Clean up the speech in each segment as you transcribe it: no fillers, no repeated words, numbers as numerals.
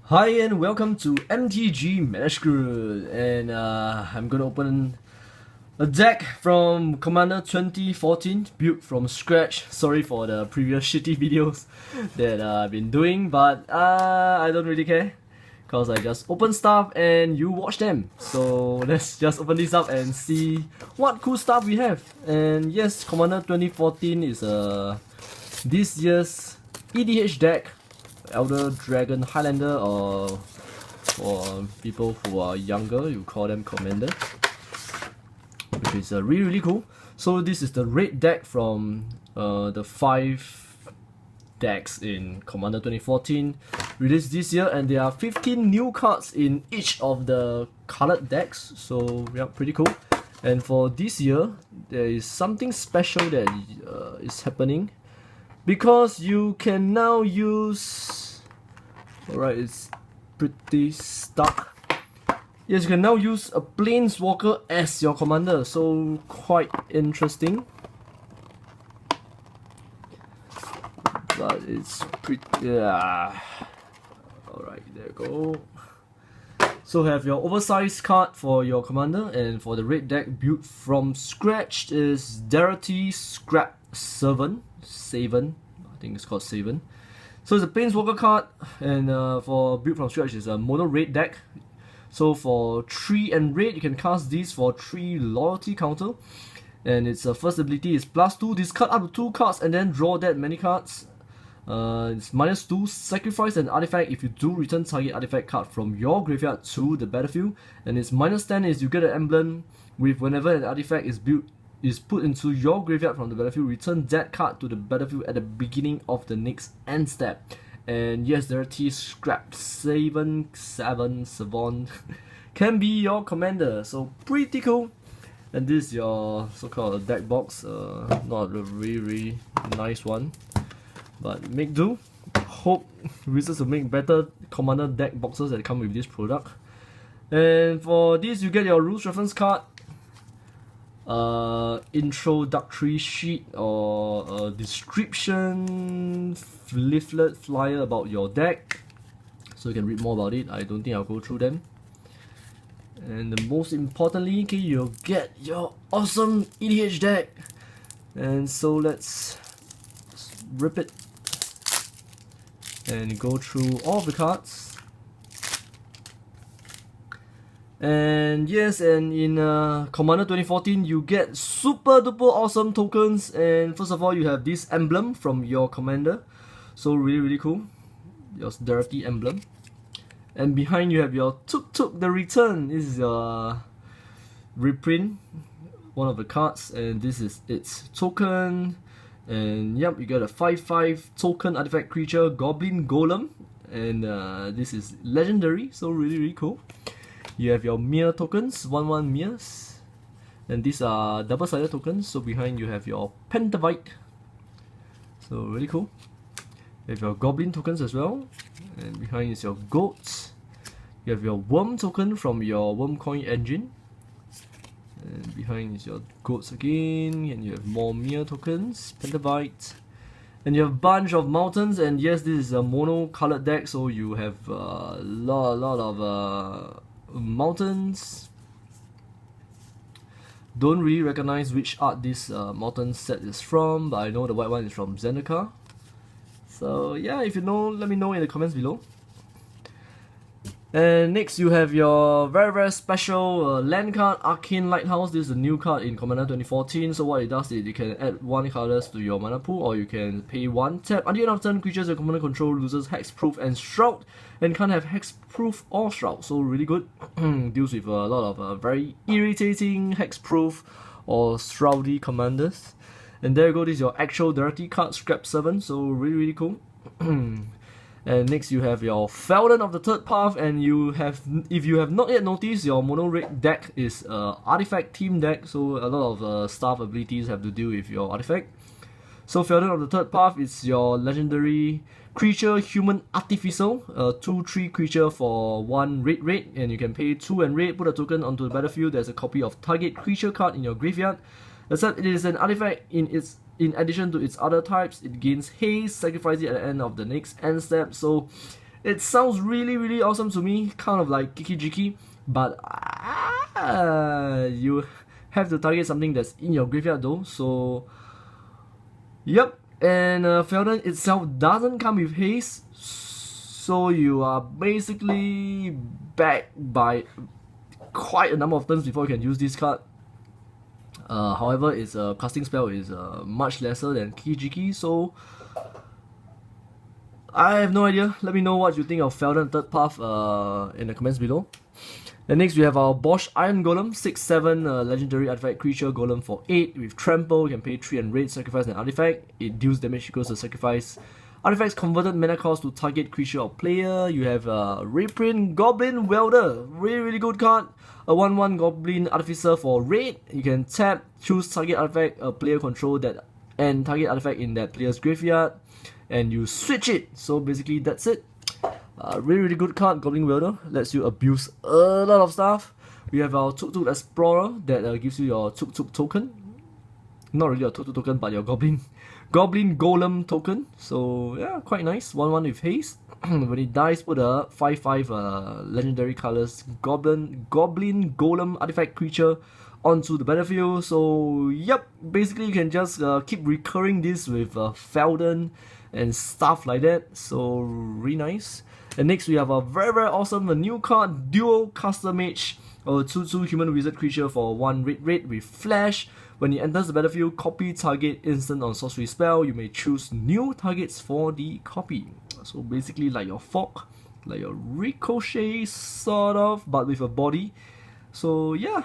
Hi and welcome to MTG Managed Group, and I'm gonna open a deck from Commander 2014 built from scratch. Sorry for the previous shitty videos that I've been doing, but I don't really care because I just open stuff and you watch them. So let's just open this up and see what cool stuff we have. And yes, Commander 2014 is this year's EDH deck. Elder Dragon Highlander, or for people who are younger, you call them Commander, which is really cool. So this is the raid deck from the 5 decks in Commander 2014 released this year, and there are 15 new cards in each of the colored decks, so yeah, pretty cool. And for this year, there is something special that is happening, because you can now use, alright, it's pretty stuck. Yes, you can now use a Planeswalker as your commander, so quite interesting. But it's pretty, yeah. Alright, there you go. So have your oversized card for your commander, and for the raid deck built from scratch is Darity Scrap Servant. Saven, I think it's called Saven. So it's a Planeswalker card, and for build from scratch is a mono raid deck. So for 3 and raid, you can cast these for 3 loyalty counter, and its first ability is +2. Discard up to 2 cards and then draw that many cards. It's -2. Sacrifice an artifact if you do return target artifact card from your graveyard to the battlefield, and its -10 is you get an emblem with whenever an artifact is put into your graveyard from the battlefield, return that card to the battlefield at the beginning of the next end step. And yes, Darity Scrap Savant can be your commander, so pretty cool. And this is your so-called deck box, not a really nice one, but make do. Hope Wizards will make better commander deck boxes that come with this product. And for this, you get your rules reference card, introductory sheet, or a description leaflet flyer about your deck, so you can read more about it. I don't think I'll go through them. And the most importantly, okay, you'll get your awesome EDH deck. And so let's rip it and go through all of the cards. And yes, and in Commander 2014, you get super duper awesome tokens. And first of all, you have this emblem from your commander, so really cool, your Darity emblem. And behind you have your Tuk the Return. This is your reprint, one of the cards, and this is its token. And yep, you get a 5/5 token artifact creature, Goblin Golem, and this is legendary, so really cool. You have your mirror tokens, 1/1 mirrors, and these are double-sided tokens. So behind you have your Pentavite, so really cool. You have your Goblin tokens as well, and behind is your goats. You have your Worm token from your Wormcoin engine, and behind is your goats again, and you have more mirror tokens, Pentavite, and you have a bunch of mountains. And yes, this is a mono-colored deck, so you have a lot of mountains. Don't really recognize which art this mountain set is from, but I know the white one is from Zendikar. So yeah, if you know, let me know in the comments below. And next you have your very special land card, Arcane Lighthouse. This is a new card in Commander 2014. So what it does is you can add 1 colors to your mana pool, or you can pay 1 tap. Until the end of turn, creatures your commander control loses Hexproof and Shroud, and can't have Hexproof or Shroud. So really good. Deals with a lot of very irritating Hexproof or Shroudy commanders. And there you go, this is your actual Darity card, Scrap 7. So really cool. And next you have your Felden of the Third Path, and you have, if you have not yet noticed, your mono raid deck is artifact team deck, so a lot of staff abilities have to do with your artifact. So Felden of the Third Path is your legendary creature, Human Artificial, 2/3 creature for 1 raid, and you can pay 2 and raid, put a token onto the battlefield. There's a copy of target creature card in your graveyard. Except it is an artifact in addition to its other types, it gains haste, sacrifice it at the end of the next end step. So It sounds really awesome to me, kind of like Kiki Jiki, but you have to target something that's in your graveyard though, so yep. And Feldon itself doesn't come with haste, so you are basically back by quite a number of turns before you can use this card. However, its casting spell is much lesser than Kijiki, so I have no idea. Let me know what you think of Feldon Third Path in the comments below. And next we have our Bosch Iron Golem, 6/7 legendary artifact creature golem for 8 with trample. You can pay 3 and raid, sacrifice an artifact. It deals damage equals to sacrifice artifacts converted mana cost to target creature or player. You have Reprint Goblin Welder, really good card. A 1/1 Goblin Artificer for raid. You can tap, choose target artifact a player control that and target artifact in that player's graveyard, and you switch it. So basically that's it. Really good card, Goblin Welder. Lets you abuse a lot of stuff. We have our Tuk Tuk Explorer that gives you your Tuk Tuk token. Not really a Tuk Tuk token, but your Goblin Golem token. So yeah, quite nice. 1/1 with haste. When it dies, put a 5/5 legendary colors Goblin Golem artifact creature onto the battlefield. So yep, basically you can just keep recurring this with Feldon and stuff like that. So really nice. And next we have a very awesome new card, Dual Caster Mage, a 2/2 human wizard creature for 1 red with flash. When it enters the battlefield, copy target instant on sorcery spell. You may choose new targets for the copy. So basically like your Fog, like your Ricochet sort of, but with a body. So yeah,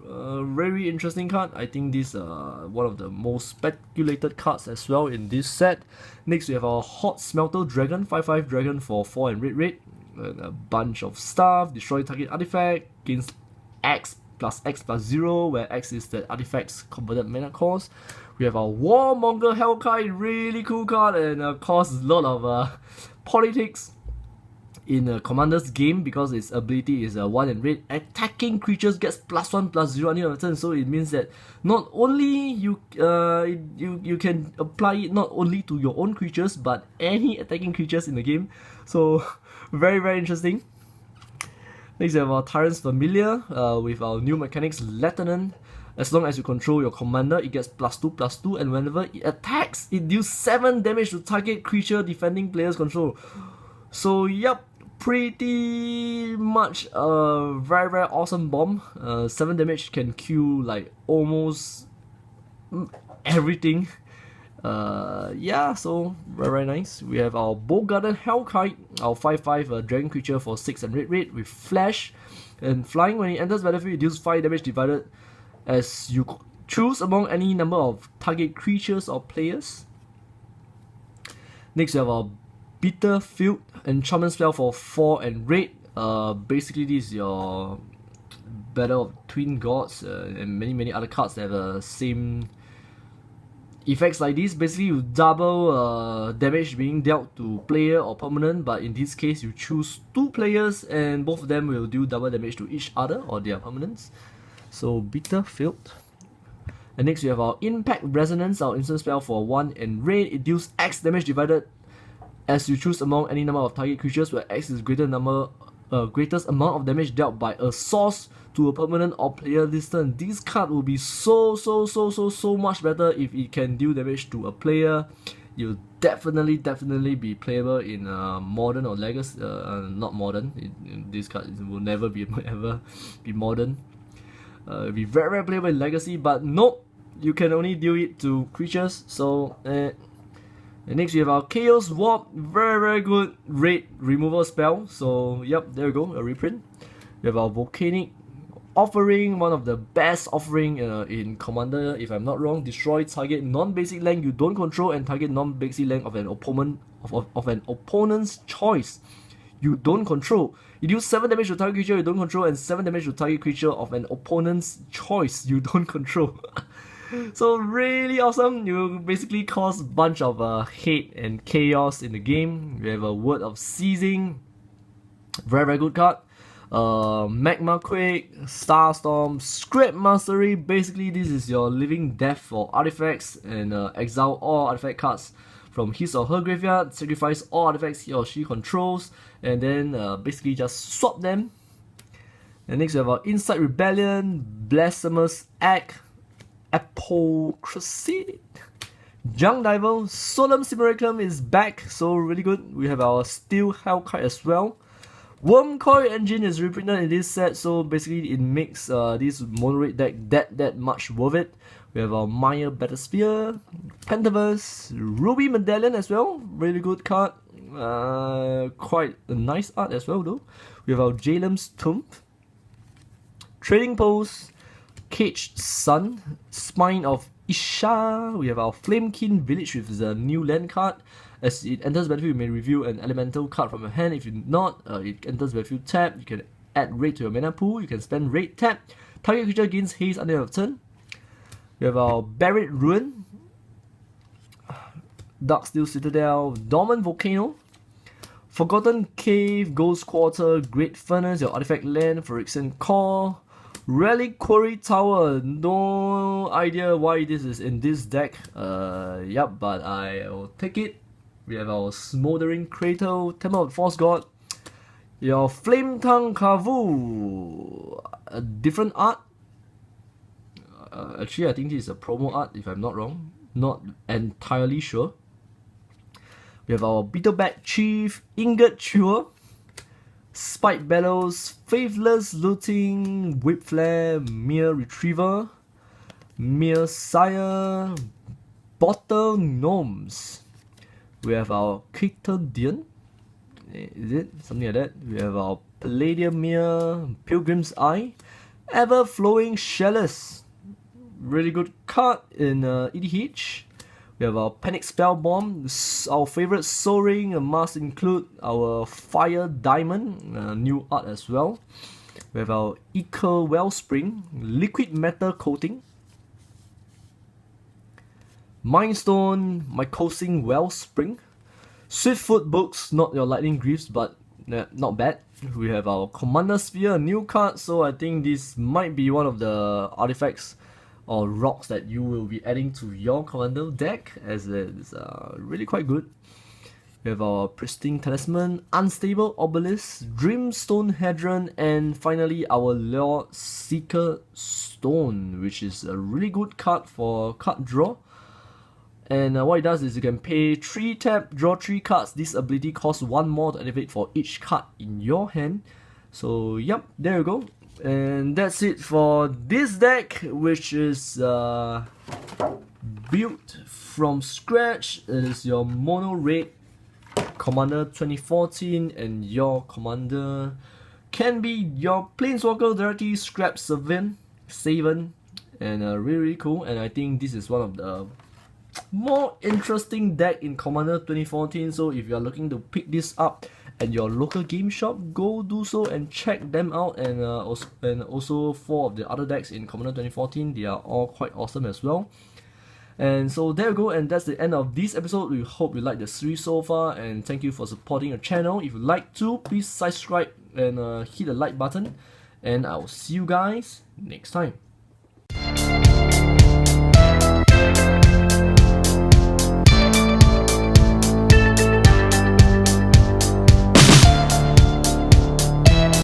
very interesting card. I think this one of the most speculated cards as well in this set. Next we have our Hot Smelter Dragon, 5/5 dragon for 4 and red. And a bunch of stuff. Destroy target artifact, gains X plus X plus 0, where X is the artifact's converted mana cost. We have our Warmonger Hellkite, really cool card, and causes a lot of politics in a commander's game because its ability is 1 and red. Attacking creatures gets +1/+0 on your turn, so it means that not only you can apply it not only to your own creatures but any attacking creatures in the game. So very interesting. Next we have our Tyrant's Familiar with our new mechanics Lieutenant. As long as you control your commander, it gets +2/+2, and whenever it attacks, it deals 7 damage to target creature defending player's control. So yep, pretty much a very awesome bomb. 7 damage can kill like almost everything. Yeah, so very nice. We have our Bowgarden Hellkite, our 5/5 dragon creature for 6 and red with flash and flying. When it enters battlefield, it deals 5 damage divided as you choose among any number of target creatures or players. Next we have our Bitter Field enchantment spell for 4 and red. Basically this is your Battle of Twin Gods and many other cards that have the same effects like this. Basically you double damage being dealt to player or permanent, but in this case you choose 2 players and both of them will do double damage to each other or their permanents. So Bitter Field. And next we have our Impact Resonance, our instant spell for 1 and red. It deals X damage divided as you choose among any number of target creatures, where X is greatest amount of damage dealt by a source to a permanent or player this turn. This card will be so much better if it can deal damage to a player. You'll definitely be playable in modern or legacy. Not modern. This card will never be ever be modern. It'll be very playable in legacy, but nope, you can only deal it to creatures. So and next we have our Chaos Warp, very good red removal spell. So yep, there we go, a reprint. We have our Volcanic Offering, one of the best offering in Commander if I'm not wrong. Destroy target non-basic land you don't control and target non-basic land of an opponent's choice you don't control. You deal 7 damage to target creature you don't control and 7 damage to target creature of an opponent's choice you don't control. So really awesome. You basically cause a bunch of hate and chaos in the game. We have a Word of Seizing, very good card. Magma Quake, Starstorm, Scrap Mastery. Basically this is your living death for artifacts, and exile all artifact cards from his or her graveyard, sacrifice all artifacts he or she controls, and then basically just swap them. And next we have our Inside Rebellion, Blasphemous Act, Apocryphy, Junk Diver, Solemn Simulacrum is back, so really good. We have our Steel Hellkite as well. Wormcoil Engine is reprinted in this set, so basically it makes this mono red deck that much worth it. We have our Maya Battlesphere, Pentaverse, Ruby Medallion as well, really good card. Quite a nice art as well though. We have our Jalem's Tomb, Trading Post, Caged Sun, Spine of Isha. We have our Flamekin Village with the new land card. As it enters battlefield, you may reveal an elemental card from your hand. If you not, it enters battlefield tap. You can add raid to your mana pool. You can spend raid tap. Target creature gains haste until end of turn. We have our Buried Ruin, Darksteel Citadel, Dormant Volcano, Forgotten Cave, Ghost Quarter, Great Furnace, your artifact land, Phyrexian Core, Reliquary Tower. No idea why this is in this deck. Yep, but I will take it. We have our Smoldering Crater, Temple of the Force God, your Flame Tongue Kavu, a different art. Actually, I think this is a promo art if I'm not wrong. Not entirely sure. We have our Beetleback Chief, Ingot Chewer, Spike Bellows, Faithless Looting, Whip Flare, Mere Retriever, Mere Sire, Bottle Gnomes. We have our Kitadian, is it? Something like that. We have our Palladium Mere, Pilgrim's Eye, Ever Flowing Chalice. Really good card in EDH. We have our Panic Spell Bomb, our favorite Soul Ring, must include our Fire Diamond, new art as well. We have our Eco Wellspring, Liquid Metal Coating, Mindstone, Mycosing Wellspring, Swiftfoot Books, not your Lightning Greaves, but not bad. We have our Commander Sphere, a new card, so I think this might be one of the artifacts or rocks that you will be adding to your Commander deck, as it's really quite good. We have our Pristine Talisman, Unstable Obelisk, Dreamstone Hadron, and finally our Lord Seeker Stone, which is a really good card for card draw. And what it does is you can pay 3 tap, draw 3 cards. This ability costs 1 more to activate for each card in your hand. So yep, there you go. And that's it for this deck, which is built from scratch. It is your mono red Commander 2014, and your commander can be your Planeswalker Dirty Scrap Savan, and really cool. And I think this is one of the more interesting deck in Commander 2014. So if you are looking to pick this up at your local game shop, go do so and check them out. And also 4 of the other decks in Commander 2014, they are all quite awesome as well. And so there you go, and that's the end of this episode. We hope you like the series so far, and thank you for supporting the channel. If you like to, please subscribe and hit the like button, and I'll see you guys next time.